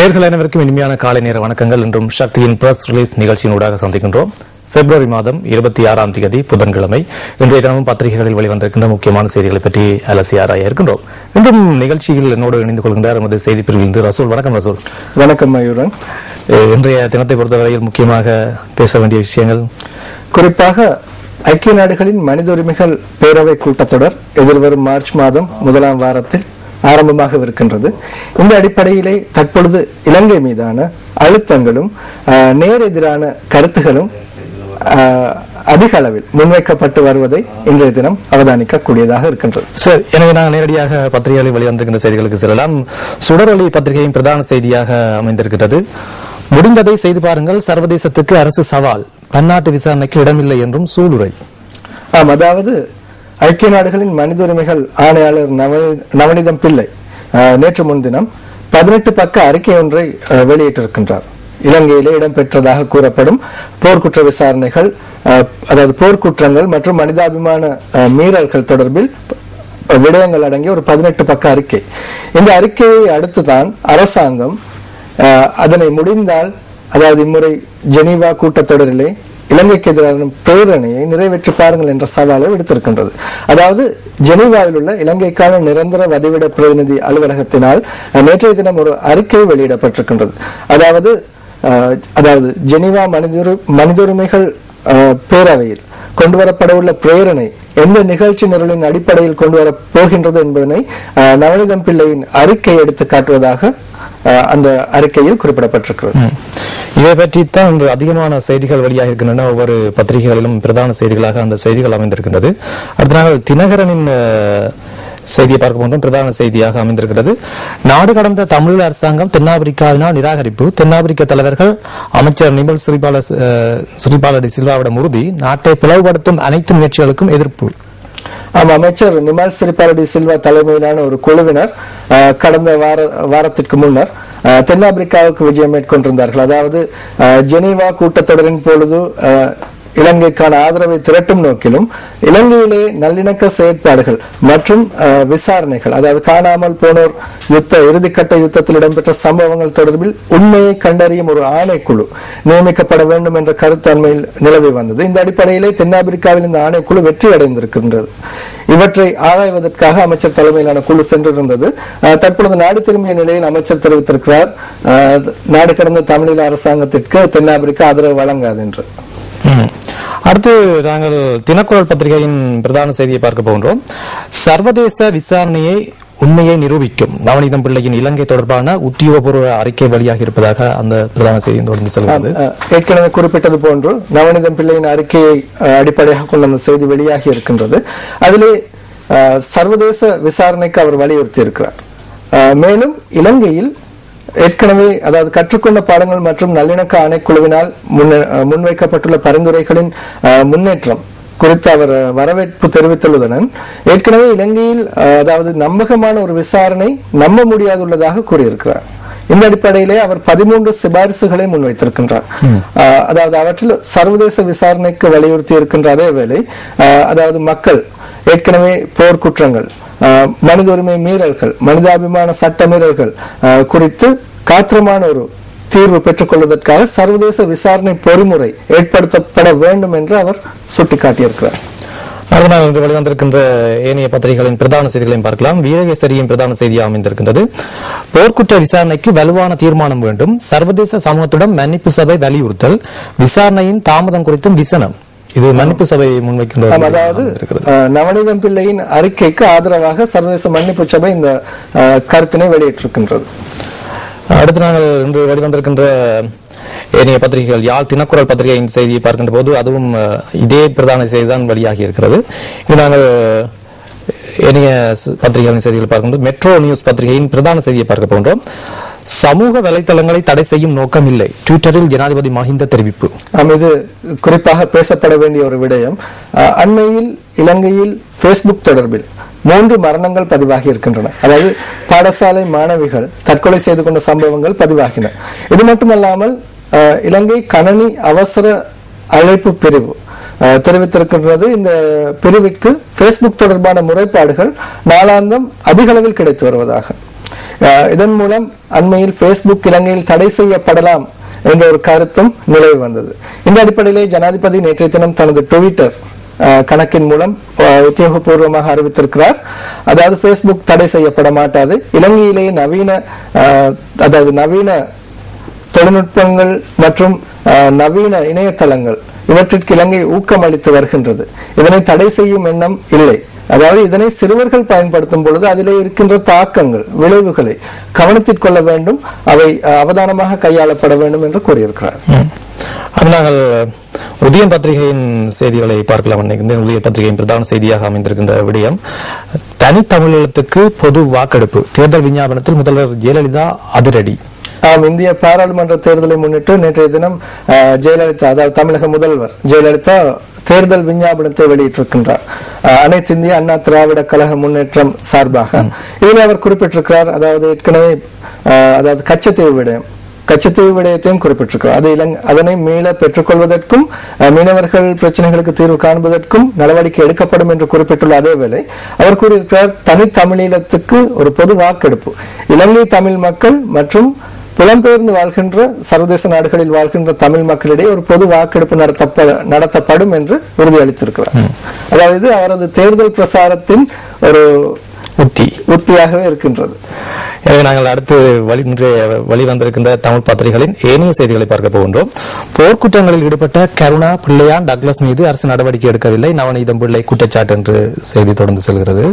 நேயர்கள் அனைவருக்கும் இனிமையான காலை நேர வணக்கங்கள். இன்றும் சக்தியின் பிரஸ் ரிலீஸ் நிகழ்ச்சியின் ஊடாக சந்திக்கின்றோம். பிப்ரவரி மாதம் 26ஆம் தேதி புதன்கிழமை. இன்றைய தினமும் பத்திரிகைகளில் வெளிவந்திருக்கின்ற முக்கியமான செய்திகளை பற்றி அலசி ஆராய இருக்கின்றோம். இன்றும் நிகழ்ச்சியில் என்னோடு இணைந்து கொள்கின்றார் நமது செய்தி பிரிவிலிருந்து ரசூல். வணக்கம் ரசூல். வணக்கம் மயூரன். இன்றைய தினத்தை பொறுத்தவரையில் முக்கியமாக பேச வேண்டிய விஷயங்கள், குறிப்பாக ஐக்கிய நாடுகளின் மனித உரிமைகள் பேரவை கூட்டத்தொடர் எதிர்வரும் மார்ச் மாதம் 1ஆம் வாரத்தில் ஆரம்பமாக இருக்கின்றது. இந்த அடிப்படையிலே தற்பொழுது இலங்கை மீதான அழுத்தங்களும் நேரெதிரான கருத்துகளும் அதிக அளவில் முன்வைக்கப்பட்டு வருவதை இன்றைய தினம் அவதானிக்கக்கூடியதாக இருக்கின்றது. சரி, எனவே நாங்கள் நேரடியாக பத்திரிகைகளில் வெளிவந்திருக்கின்ற செய்திகளுக்கு செல்லலாம். சுடரொளி பத்திரிகையின் பிரதான செய்தியாக அமைந்திருக்கிறது. முடிந்ததை செய்து பாருங்கள், சர்வதேசத்துக்கு அரசு சவால், பன்னாட்டு விசாரணைக்கு இடமில்லை என்றும் சூளுரை. அதாவது ஐக்கிய நாடுகளின் மனித உரிமைகள் ஆணையாளர் நவநீதம் பிள்ளை நேற்று முன்தினம் 18 பக்க அறிக்கை ஒன்றை வெளியிட்டிருக்கின்றார். இலங்கையிலே இடம்பெற்றதாக கூறப்படும் போர்க்குற்ற விசாரணைகள், அதாவது போர்க்குற்றங்கள் மற்றும் மனிதாபிமான மீறல்கள் தொடர்பில் விடயங்கள் அடங்கிய ஒரு 18 பக்க அறிக்கை. இந்த அறிக்கையை அடுத்துதான் அரசாங்கம் அதனை முடிந்தால், அதாவது இம்முறை ஜெனீவா கூட்டத்தொடரிலே இலங்கைக்கு எதிரான பிரேரணையை நிறைவேற்றி பாருங்கள் என்ற சவாலை விடுத்திருக்கின்றது. அதாவது ஜெனீவாவில் உள்ள இலங்கைக்கான நிரந்தர வதிவிட பிரதிநிதி அலுவலகத்தினால் நேற்றைய தினம் ஒரு அறிக்கை வெளியிடப்பட்டிருக்கின்றது. அதாவது ஜெனீவா மனித உரிமைகள் பேரவையில் கொண்டுவரப்பட உள்ள பிரேரணை எந்த நிகழ்ச்சி நிரலின் அடிப்படையில் கொண்டு வர போகின்றது என்பதனை நவநீதம் பிள்ளையின் அறிக்கை எடுத்து காட்டுவதாக அந்த அறிக்கையில் குறிப்பிடப்பட்டிருக்கிறது. இதை பற்றித்தான் இன்று அதிகமான செய்திகள் வெளியாக இருக்கின்றன. ஒவ்வொரு பத்திரிகைகளிலும் பிரதான செய்திகளாக அந்த செய்திகள் அமைந்திருக்கின்றது. அடுத்த நாள் தினகரனின் செய்தியை பார்க்க போன்றோம். பிரதான செய்தியாக அமைந்திருக்கிறது. நாடு கடந்த தமிழ் அரசாங்கம் தென்னாப்பிரிக்காவினால் நிராகரிப்பு, தென்னாப்பிரிக்க தலைவர்கள் அமைச்சர் நிமல் ஸ்ரீபால டி சில்வாவிடம் உறுதி, நாட்டை பிளவுபடுத்தும் அனைத்து முயற்சிகளுக்கும் எதிர்ப்பு. அமைச்சர் நிமல் ஸ்ரீபால டி சில்வா தலைமையிலான ஒரு குழுவினர் கடந்த வாரத்திற்கு முன்னர் தென்னாப்பிரிக்காவுக்கு விஜயம் மேற்கொண்டிருந்தார்கள். அதாவது ஜெனீவா கூட்டத்தொடரின் பொழுது இலங்கைக்கான ஆதரவை திரட்டும் நோக்கிலும் இலங்கையிலே நல்லிணக்க செயற்பாடுகள் மற்றும் விசாரணைகள், அதாவது காணாமல் போனோர் இறுதிக்கட்ட யுத்தத்தில் இடம்பெற்ற சம்பவங்கள் தொடர்பில் உண்மையை கண்டறியும் ஒரு ஆணைக்குழு நியமிக்கப்பட வேண்டும் என்ற கருத்து அண்மையில் நிலவி வந்தது. இந்த அடிப்படையிலே தென்னாப்பிரிக்காவில் இந்த ஆணைக்குழு வெற்றி அடைந்திருக்கின்றது. இவற்றை ஆராய்வதற்காக அமைச்சர் தலைமையிலான குழு சென்றிருந்தது. தற்பொழுது நாடு திரும்பிய நிலையில் அமைச்சர் தெரிவித்திருக்கிறார், நாடு கடந்த தமிழீழ அரசாங்கத்திற்கு தென்னாப்பிரிக்கா ஆதரவு வழங்காது என்று. அடுத்து நாங்கள் தினக்குரல் பத்திரிகையின் பிரதான செய்தியை பார்க்க போகின்றோம். சர்வதேச விசாரணையை உண்மையை நிரூபிக்கும், நவநீதம் பிள்ளையின் இலங்கை தொடர்பான உத்தியோகபூர்வ அறிக்கை வெளியாக இருப்பதாக அந்த பிரதான செய்தியை தொடர்ந்து செல்கிறது. ஏற்கனவே குறிப்பிட்டது போன்று நவநீதம் பிள்ளையின் அறிக்கையை அடிப்படையாக கொண்ட அந்த செய்தி வெளியாகி இருக்கின்றது. அதிலே சர்வதேச விசாரணைக்கு அவர் வலியுறுத்தி இருக்கிறார். மேலும் இலங்கையில் ஏற்கனவே, அதாவது கற்றுக்கொண்ட பாடங்கள் மற்றும் நல்லிணக்க ஆணைக்குழுவினால் முன்வைக்கப்பட்டுள்ள பரிந்துரைகளின் முன்னேற்றம் குறித்து அவர் வரவேற்பு தெரிவித்துள்ளதுடன் ஏற்கனவே இலங்கையில் அதாவது நம்பகமான ஒரு விசாரணை நம்ப முடியாதுள்ளதாக கூறியிருக்கிறார். இந்த அடிப்படையிலே அவர் 13 சிபாரிசுகளை முன்வைத்திருக்கின்றார். அதாவது அவற்றில் சர்வதேச விசாரணைக்கு வலியுறுத்தி இருக்கின்ற அதே வேளை, அதாவது மக்கள் ஏற்கனவே போர்க்குற்றங்கள், மனித உரிமை மீறல்கள், மனிதாபிமான சட்ட மீறல்கள் குறித்து காத்திரமான ஒரு தீர்வு பெற்றுக் கொள்வதற்காக சர்வதேச விசாரணை பொறிமுறை ஏற்படுத்தப்பட வேண்டும் என்று அவர் சுட்டிக்காட்டியிருக்கிறார். அதனால் இன்று வெளிவந்திருக்கின்ற ஏனைய பத்திரிகைகளின் பிரதான செய்திகளையும் பார்க்கலாம். வீரகேசரியின் பிரதான செய்தியாக அமைந்திருக்கின்றது. போர்க்குற்ற விசாரணைக்கு வலுவான தீர்மானம் வேண்டும், சர்வதேச சமூகத்துடன் மன்னிப்பு சபை வலியுறுத்தல், விசாரணையின் தாமதம் குறித்தும் விசனம். இது மன்னிப்பு சபை முன்வைக்கின்ற, அதாவது நவநீதம் பிள்ளையின் அறிக்கைக்கு ஆதரவாக சர்வதேச மன்னிப்பு சபை இந்த கருத்தினை வெளியிட்டிருக்கின்றது. அடுத்து நாங்கள் இன்று வெளிவந்திருக்கின்ற ஏனைய பத்திரிகைகள், யாழ் தினக்குரல் பத்திரிகையின் செய்தியை பார்க்கின்ற போது அதுவும் இதே பிரதான செய்தி தான் வெளியாகி இருக்கிறது. இது நாங்கள் ஏனைய பத்திரிகைகளின் செய்திகளை பார்க்கின்ற மெட்ரோ நியூஸ் பத்திரிகையின் பிரதான செய்தியை பார்க்க போன்றோம். சமூக வலைதளங்களை தடை செய்யும் நோக்கம் இல்லை, ட்விட்டரில் ஜனாதிபதி மஹிந்த தெரிவிப்பு. இது குறிப்பாக பேசப்பட வேண்டிய ஒரு விடயம். அண்மையில் இலங்கையில் பேஸ்புக் தொடர்பில் 3 மரணங்கள் பதிவாகி இருக்கின்றன. அதாவது பாடசாலை மாணவிகள் தற்கொலை செய்து கொண்ட சம்பவங்கள் பதிவாகின. இது மட்டுமல்லாமல் இலங்கை கணனி அவசர அழைப்பு பிரிவு தெரிவித்திருக்கின்றது. இந்த பிரிவுக்கு பேஸ்புக் தொடர்பான முறைப்பாடுகள் நாளாந்தம் அதிக அளவில் கிடைத்து வருவதாக. இதன் மூலம் அண்மையில் Facebook இலங்கையில் தடை செய்யப்படலாம் என்ற ஒரு கருத்தும் நிலவி வந்தது. இந்த அடிப்படையிலே ஜனாதிபதி நேற்றைய தினம் தனது ட்விட்டர் கணக்கின் மூலம் உத்தியோகபூர்வமாக அறிவித்திருக்கிறார். அதாவது Facebook தடை செய்யப்பட மாட்டாது, இலங்கையிலே நவீன தொழில்நுட்பங்கள் மற்றும் நவீன இணையதளங்கள் இவற்றிற்கு இலங்கை ஊக்கம் அளித்து வருகின்றது. இதனை தடை செய்யும் எண்ணம் இல்லை. அதாவது இதனை சிறுவர்கள் பயன்படுத்தும் பொழுது அதிலே இருக்கின்ற தாக்கங்கள், விளைவுகளை கவனத்தில் கொள்ள வேண்டும், அவை அவதானமாக கையாளப்பட வேண்டும் என்று கூறியிருக்கிறார். நாங்கள் உதயன் பத்திரிகையின் செய்திகளை பார்க்கலாம். உதயன் பத்திரிகையின் பிரதான செய்தியாக அமைந்திருக்கின்ற விடயம், தனித்தமிழீழத்துக்கு பொது வாக்கெடுப்பு, தேர்தல் விஞ்ஞாபனத்தில் முதல்வர் ஜெயலலிதா அதிரடி. இந்திய பாராளுமன்ற தேர்தலை முன்னிட்டு நேற்றைய தினம் ஜெயலலிதா, அதாவது தமிழக முதல்வர் ஜெயலலிதா தேர்தல் விஞ்ஞாபனத்தை வெளியிட்டிருக்கின்றார். அனைத்து இந்திய அண்ணா திராவிட கழக முன்னேற்றம் சார்பாக இதில் அவர் குறிப்பிட்டிருக்கிறார். அதாவது ஏற்கனவே கச்சத்தீவு விடயத்தையும் குறிப்பிட்டிருக்கிறார். அதனை மீள பெற்றுக்கொள்வதற்கும் மீனவர்கள் பிரச்சனைகளுக்கு தீர்வு காண்பதற்கும் நடவடிக்கை எடுக்கப்படும் என்று குறிப்பிட்டுள்ள அதே வேளை அவர் கூறியிருக்கிறார், தனித்தமிழீழத்துக்கு ஒரு பொது வாக்கெடுப்பு, இலங்கை தமிழ் மக்கள் மற்றும் புலம்பெயர்ந்து வாழ்கின்ற சர்வதேச நாடுகளில் வாழ்கின்ற தமிழ் மக்களிடையே ஒரு பொது வாக்கெடுப்பு நடத்தப்படும் என்று உறுதியளித்திருக்கிறார். அதாவது அவரது தேர்தல் பிரசாரத்தின் ஒரு உத்தியாகவே இருக்கின்றது. எனவே நாங்கள் அடுத்து வெளிவந்திருக்கின்ற தமிழ் பத்திரிகைகளின் ஏனைய செய்திகளை பார்க்க போகின்றோம். போர்க்குற்றங்களில் ஈடுபட்ட கருணா பிள்ளையான் டக்ளஸ் மீது அரசு நடவடிக்கை எடுக்கவில்லை, நவநீதம் பிள்ளை குற்றச்சாட்டு என்று செய்தி தொடர்ந்து செல்கிறது.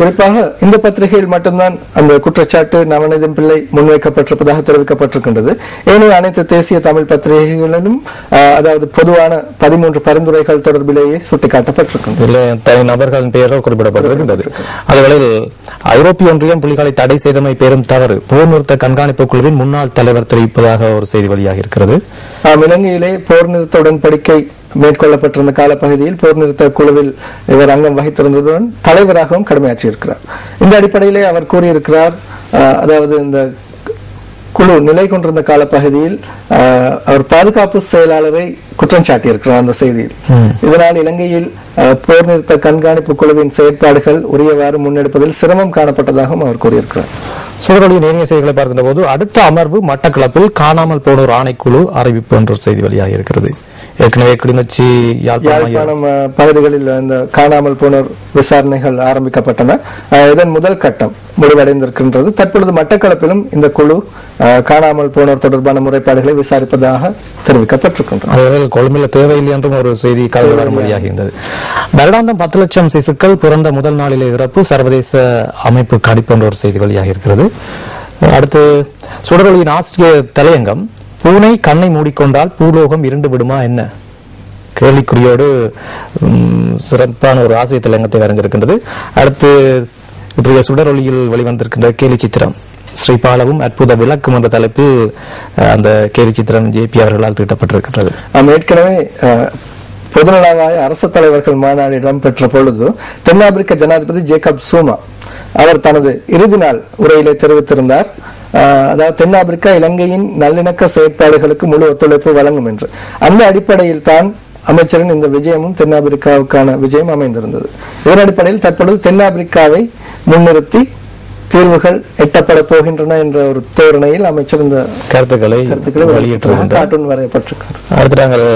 குறிப்பாக இந்த பத்திரிகையில் மட்டும்தான் அந்த குற்றச்சாட்டு நவநீதம் பிள்ளை முன்வைக்கப்பட்டிருப்பதாக தெரிவிக்கப்பட்டிருக்கின்றது. ஏனைய அனைத்து தேசிய தமிழ் பத்திரிகைகளிலும் அதாவது பொதுவான 13 பரிந்துரைகள் தொடர்பிலேயே சுட்டிக்காட்டப்பட்டிருக்கின்றன. தனி நபர்களின் பெயர்கள் குறிப்பிடப்பட்டிருக்கின்றது. அதுவேளையில் ஐரோப்பிய ஒன்றியம் புலிகளை தடை செய்தமை பெரும் தவறு, போர் நிறுத்த கண்காணிப்பு குழுவின் முன்னாள் தலைவர் தெரிவிப்பதாக ஒரு செய்தி வெளியாக இருக்கிறது. இலங்கையிலே போர் நிறுத்த உடன்படிக்கை மேற்கொள்ளப்பட்டிருந்த காலப்பகுதியில் போர் நிறுத்த குழுவில் இவர் அங்கம் வகித்திருந்ததுடன் தலைவராகவும் கடமையாற்றியிருக்கிறார். இந்த அடிப்படையிலே அவர் கூறியிருக்கிறார், அதாவது இந்த குழு நிலை கொண்டிருந்த காலப்பகுதியில் அவர் பாதுகாப்பு செயலாளரை குற்றம் சாட்டியிருக்கிறார் அந்த செய்தியில். இதனால் இலங்கையில் போர் நிறுத்த கண்காணிப்பு குழுவின் செயற்பாடுகள் உரியவாறு முன்னெடுப்பதில் சிரமம் காணப்பட்டதாகவும் அவர் கூறியிருக்கிறார். சுடரொலியின் ஏனைய செய்திகளை பார்க்கின்ற போது, அடுத்த அமர்வு மட்டக்களப்பில் காணாமல் போனோர் ஆணைக்குழு அறிவிப்பு என்ற செய்தி வெளியாக இருக்கிறது. ஏற்கனவே கிளிநொச்சி, யாழ்ப்பாணம் பகுதிகளில் இந்த காணாமல் போனோர் விசாரணைகள் ஆரம்பிக்கப்பட்டன. இதன் முதல் கட்டம் முடிவடைந்திருக்கின்றது. தற்பொழுது மட்டக்களப்பிலும் இந்த குழு காணாமல் போனோர் தொடர்பான முறைப்பாடுகளை விசாரிப்பதாக தெரிவிக்கப்பட்டிருக்கின்றது. கொழும்பில் தேவையில்லை என்றும் ஒரு செய்தி கலவரம் வெளியாகியிருந்தது. வருடாந்தம் 10 லட்சம் சிசுக்கள் பிறந்த முதல் நாளிலே இறப்பு, சர்வதேச அமைப்பு கணிப்பு என்ற ஒரு செய்தி வெளியாக இருக்கிறது. அடுத்து சுடரொலியின் ஆசிரியர் தலையங்கம், பூனை கண்ணை மூடிக்கொண்டால் பூலோகம் இருண்டு விடுமா என்ன கேள்விக்குறியோடு சிறப்பான ஒரு ஆசிரியர் தலையங்கத்தை வரைந்திருக்கின்றது. அடுத்து இன்றைய சுடரொலியில் வெளிவந்திருக்கின்ற கேலி சித்திரம் ஸ்ரீபாலவும் அற்புத விளக்கும் என்ற தலைப்பில் அந்த கேலி சித்திரம் JP அவர்களால் தீட்டப்பட்டிருக்கின்றது. ஏற்கனவே பொதுநலவாய அரசு தலைவர்கள் மாநாடு இடம்பெற்ற பொழுது தென்னாப்பிரிக்க ஜனாதிபதி ஜேக்கப் சூமா அவர் தனது இறுதி நாள் உரையிலே தெரிவித்திருந்தார், அதாவது தென்னாப்பிரிக்கா இலங்கையின் நல்லிணக்க செயற்பாடுகளுக்கு முழு ஒத்துழைப்பு வழங்கும் என்று. அந்த அடிப்படையில் தான் அமைச்சரின் இந்த விஜயமும் தென்னாப்பிரிக்காவுக்கான விஜயம் அமைந்திருந்தது. இதன் அடிப்படையில் தற்பொழுது தென்னாப்பிரிக்காவை முன்னிறுத்தி தீர்வுகள் எட்டப்பட போகின்றன என்ற ஒரு தோரணையில் அமைச்சர் இந்த கருத்துக்களை வரையப்பட்டிருக்கிறார். அடுத்து நாங்கள்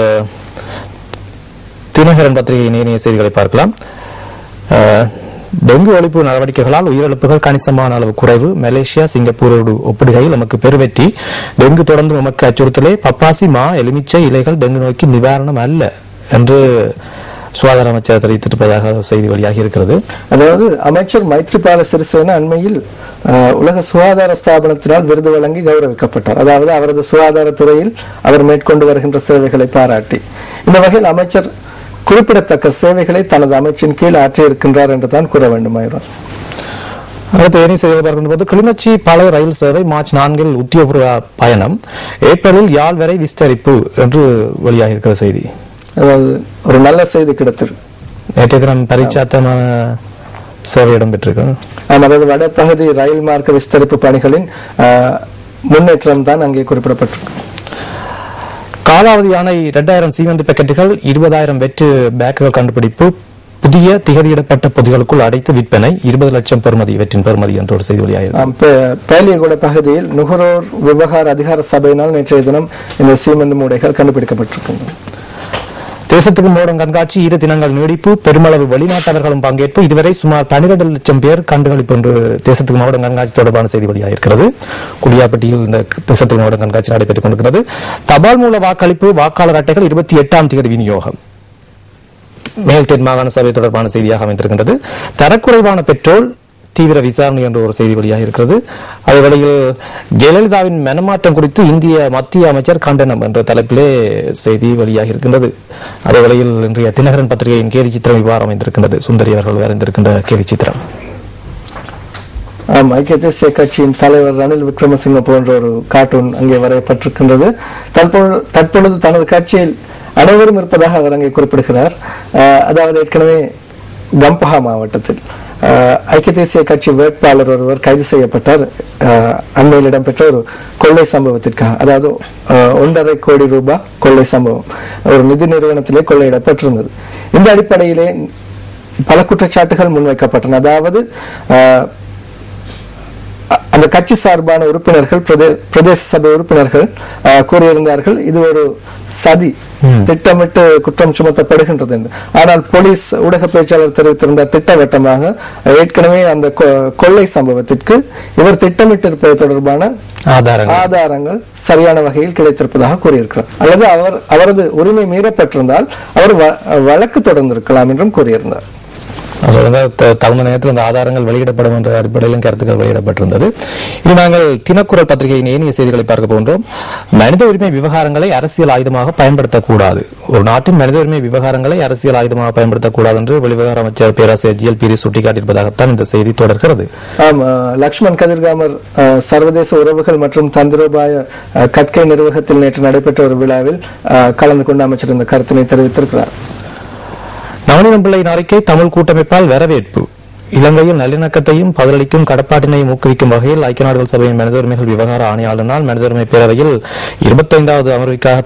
தினகரன் பத்திரிகையின் இணைய செய்திகளை பார்க்கலாம். டெங்கு ஒழிப்பு நடவடிக்கைகளால் உயிரிழப்புகள் கணிசமான அளவு குறைவு, மலேசியா சிங்கப்பூரோடு ஒப்பிடுகையில் நமக்கு பெருவெற்றி, டெங்கு தொடர்ந்து நமக்கு அச்சுறுத்தலே, பப்பாசி மா எலுமிச்சை இலைகள் டெங்கு நோய்க்கு நிவாரணம் அல்ல என்று சுகாதார அமைச்சர் தெரிவித்திருப்பதாக செய்தி வெளியாகி இருக்கிறது. அதாவது அமைச்சர் மைத்ரிபால சிறிசேன அண்மையில் உலக சுகாதார ஸ்தாபனத்தினால் விருது வழங்கி கௌரவிக்கப்பட்டார். அதாவது அவரது சுகாதாரத்துறையில் அவர் மேற்கொண்டு வருகின்ற சேவைகளை பாராட்டி. இந்த வகையில் அமைச்சர் குறிப்பிடத்தக்க சேவைகளை தனது அமைச்சின் கீழ் ஆற்றியிருக்கின்றார் என்று தான் கூற வேண்டுமாயிரும். அடுத்து ஏனைய செய்திகளை பார்க்கும்போது, கிளிநொச்சி பழைய ரயில் சேவை மார்ச் 4 உத்தியோகபூர்வ பயணம், ஏப்ரலில் யாழ் வரை விஸ்தரிப்பு என்று வெளியாக இருக்கிற செய்தி. அதாவது ஒரு நல்ல செய்தி கிடைத்திருக்கு. நேற்றைய தினம் பரிச்சாத்தமான சேவை இடம்பெற்றிருக்கு. அதாவது வடபகுதி ரயில் மார்க்க விஸ்தரிப்பு பணிகளின் முன்னேற்றம் தான் அங்கே குறிப்பிடப்பட்டிருக்கு. காலாவதியான 2000 சீமெந்து பாக்கெட்டுகள் 20,000 வெற்று பேக்குகள் கண்டுபிடிப்பு, புதிய திகதியிடப்பட்ட பொதிகளுக்குள் அடைத்து விற்பனை 20 லட்சம் பெறுமதி இவற்றின் பெறுமதி என்ற ஒரு செய்தி வெளியாகிறது. பேலியகுட பகுதியில் நுகர்வோர் விவகார அதிகார சபையினால் நேற்றைய தினம் இந்த சீமெந்து மூடைகள் கண்டுபிடிக்கப்பட்டிருக்கின்றன. தேசத்துக்கு மோடம் கண்காட்சி 2 தினங்கள் நீடிப்பு, பெருமளவு வெளிநாட்டவர்களும் பங்கேற்பு, இதுவரை சுமார் 12 லட்சம் பேர் கண்டுகளிப்பு என்று தேசத்துக்கு மோடம் கண்காட்சி தொடர்பான செய்தி வெளியாகிறது. குடியாப்பட்டியில் இந்த தேசத்துக்கு மோடம் கண்காட்சி நடைபெற்றுக் கொண்டிருக்கிறது. தபால் மூல வாக்களிப்பு, வாக்காளர் அட்டைகள் 28ஆம் தேதி விநியோகம் மேல் தென் மாகாண சபை தொடர்பான செய்தியாக அமைந்திருக்கின்றது. தரக்குறைவான பெட்ரோல் தீவிர விசாரணை என்ற ஒரு செய்தி வெளியாக இருக்கிறது. அதே வேளையில் ஜெயலலிதாவின் மனமாற்றம் குறித்து இந்திய மத்திய அமைச்சர் கண்டனம் என்ற தலைப்பிலே செய்தி வெளியாக இருக்கின்றது. அதே வேளையில் இன்றைய தினகரன் பத்திரிகையின் கேலி சித்திரம் இவ்வாறு அமைந்திருக்கின்றது. சுந்தரி அவர்கள் வரைந்திருக்கின்ற கேலி சித்திரம். ஐக்கிய தேசிய கட்சியின் தலைவர் ரணில் விக்ரமசிங்க போன்ற ஒரு கார்ட்டூன் அங்கே வரையப்பட்டிருக்கின்றது. தற்பொழுது தனது கட்சியில் அனைவரும் இருப்பதாக அவர் அங்கே குறிப்பிடுகிறார். அதாவது ஏற்கனவே கம்பஹா மாவட்டத்தில் ஐக்கிய தேசிய கட்சி வேட்பாளர் ஒருவர் கைது செய்யப்பட்டார். அண்மையில் இடம்பெற்ற ஒரு கொள்ளை சம்பவத்திற்காக, அதாவது 1.5 கோடி ரூபாய் கொள்ளை சம்பவம் ஒரு நிதி நிறுவனத்திலே கொள்ளையிடப்பட்டிருந்தது. இந்த அடிப்படையிலே பல குற்றச்சாட்டுகள் முன்வைக்கப்பட்டன. அதாவது அந்த கட்சி சார்பான உறுப்பினர்கள், பிரதேச சபை உறுப்பினர்கள் கூறியிருந்தார்கள் இது ஒரு சதி திட்டமிட்டு குற்றம் சுமத்தப்படுகின்றது என்று. ஆனால் போலீஸ் ஊடக பேச்சாளர் தெரிவித்திருந்த திட்டவட்டமாக ஏற்கனவே அந்த கொள்ளை சம்பவத்திற்கு இவர் திட்டமிட்டிருப்பது தொடர்பான ஆதாரங்கள் சரியான வகையில் கிடைத்திருப்பதாக கூறியிருக்கிறார். அல்லது அவரது உரிமை மீறப்பட்டிருந்தால் அவர் வழக்கு தொடர்ந்திருக்கலாம் என்றும் கூறியிருந்தார். தகுந்த நேரத்தில் அந்த ஆதாரங்கள் வெளியிடப்படும் என்ற அடிப்படையிலும் கருத்துக்கள் வெளியிடப்பட்டிருந்தது. இது நாங்கள் தினக்குரல் பத்திரிகையின் ஏனைய செய்திகளை பார்க்க போன்றோம். மனித உரிமை விவகாரங்களை அரசியல் ஆயுதமாக பயன்படுத்தக்கூடாது. ஒரு நாட்டின் மனித உரிமை விவகாரங்களை அரசியல் ஆயுதமாக பயன்படுத்தக்கூடாது என்று வெளிவிவகார அமைச்சர் பேராசிரியர் ஜிஎல் பீரி சுட்டிக்காட்டியிருப்பதாகத்தான் இந்த செய்தி தொடர்கிறது. லக்ஷ்மண் கதிர்காமர் சர்வதேச உறவுகள் மற்றும் தந்திரோபாய கற்கை நிர்வாகத்தில் நேற்று நடைபெற்ற ஒரு விழாவில் கலந்து கொண்டு அமைச்சர் இந்த கருத்தினை தெரிவித்திருக்கிறார். நவநீதம் பிள்ளையின் அறிக்கை தமிழ் கூட்டமைப்பால் வரவேற்பு. இலங்கையில் நல்லிணக்கத்தையும் பதிலளிக்கும் கடப்பாட்டினையும் ஊக்குவிக்கும் வகையில் ஐக்கிய நாடுகள் சபையின் மனித உரிமைகள் விவகார ஆணையாளரினால் மனித உரிமை பேரவையில் 25வது அமர்வுக்காக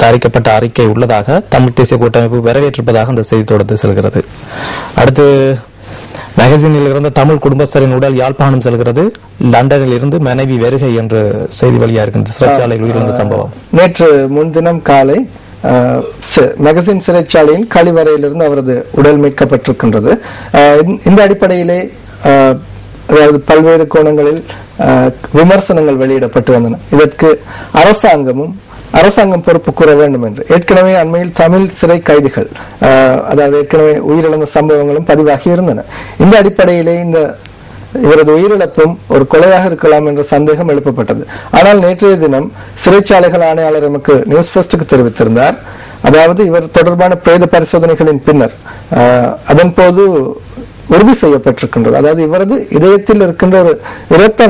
தயாரிக்கப்பட்ட அறிக்கை உள்ளதாக தமிழ் தேசிய கூட்டமைப்பு வரவேற்றிருப்பதாக அந்த செய்தி தொடர்ந்து செல்கிறது. அடுத்து மேகசினில் இருந்த தமிழ் குடும்பஸ்தரின் உடல் யாழ்ப்பாணம் செல்கிறது. லண்டனில் இருந்து மனைவி வருகை என்று செய்தி வெளியாக இருக்கின்றது. சிறைச்சாலையில் உயிரிழந்த சம்பவம் நேற்று முன்தினம் காலை மேகசின் சிறைச்சாலையின் கழிவறையிலிருந்து அவரது உடல் மீட்கப்பட்டிருக்கின்றது. இந்த அடிப்படையிலே அதாவது பல்வேறு கோணங்களில் விமர்சனங்கள் வெளியிடப்பட்டு வந்தன. இதற்கு அரசாங்கம் பொறுப்பு கூற வேண்டும் என்று ஏற்கனவே அண்மையில் தமிழ் சிறை கைதிகள் அதாவது ஏற்கனவே உயிரிழந்த சம்பவங்களும் பதிவாகி இருந்தன. இந்த அடிப்படையிலே இவரது உயிரிழப்பும் ஒரு கொலையாக இருக்கலாம் என்ற சந்தேகம் எழுப்பப்பட்டது. ஆனால் நேற்றைய தினம் சிறைச்சாலைகள் ஆணையாளர் நமக்கு நியூஸ் ஃபர்ஸ்டுக்கு தெரிவித்திருந்தார். அதாவது இவர் தொடர்பான பிரேத பரிசோதனைகளின் பின்னர் அதன் போது உறுதி செய்யப்பட்டிருக்கின்றது. அதாவது இவரது இதயத்தில் இருக்கின்ற ஒரு இரத்த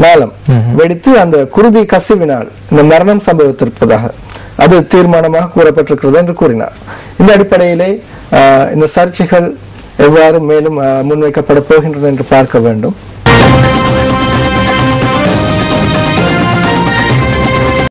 நாளம் வெடித்து அந்த குருதி கசிவினால் இந்த மரணம் சம்பவித்திருப்பதாக அது தீர்மானமாக கூறப்பட்டிருக்கிறது என்று கூறினார். இந்த அடிப்படையிலே இந்த சர்ச்சைகள் எவ்வாறு மேலும் முன்வைக்கப்பட போகின்றன என்று பார்க்க வேண்டும்.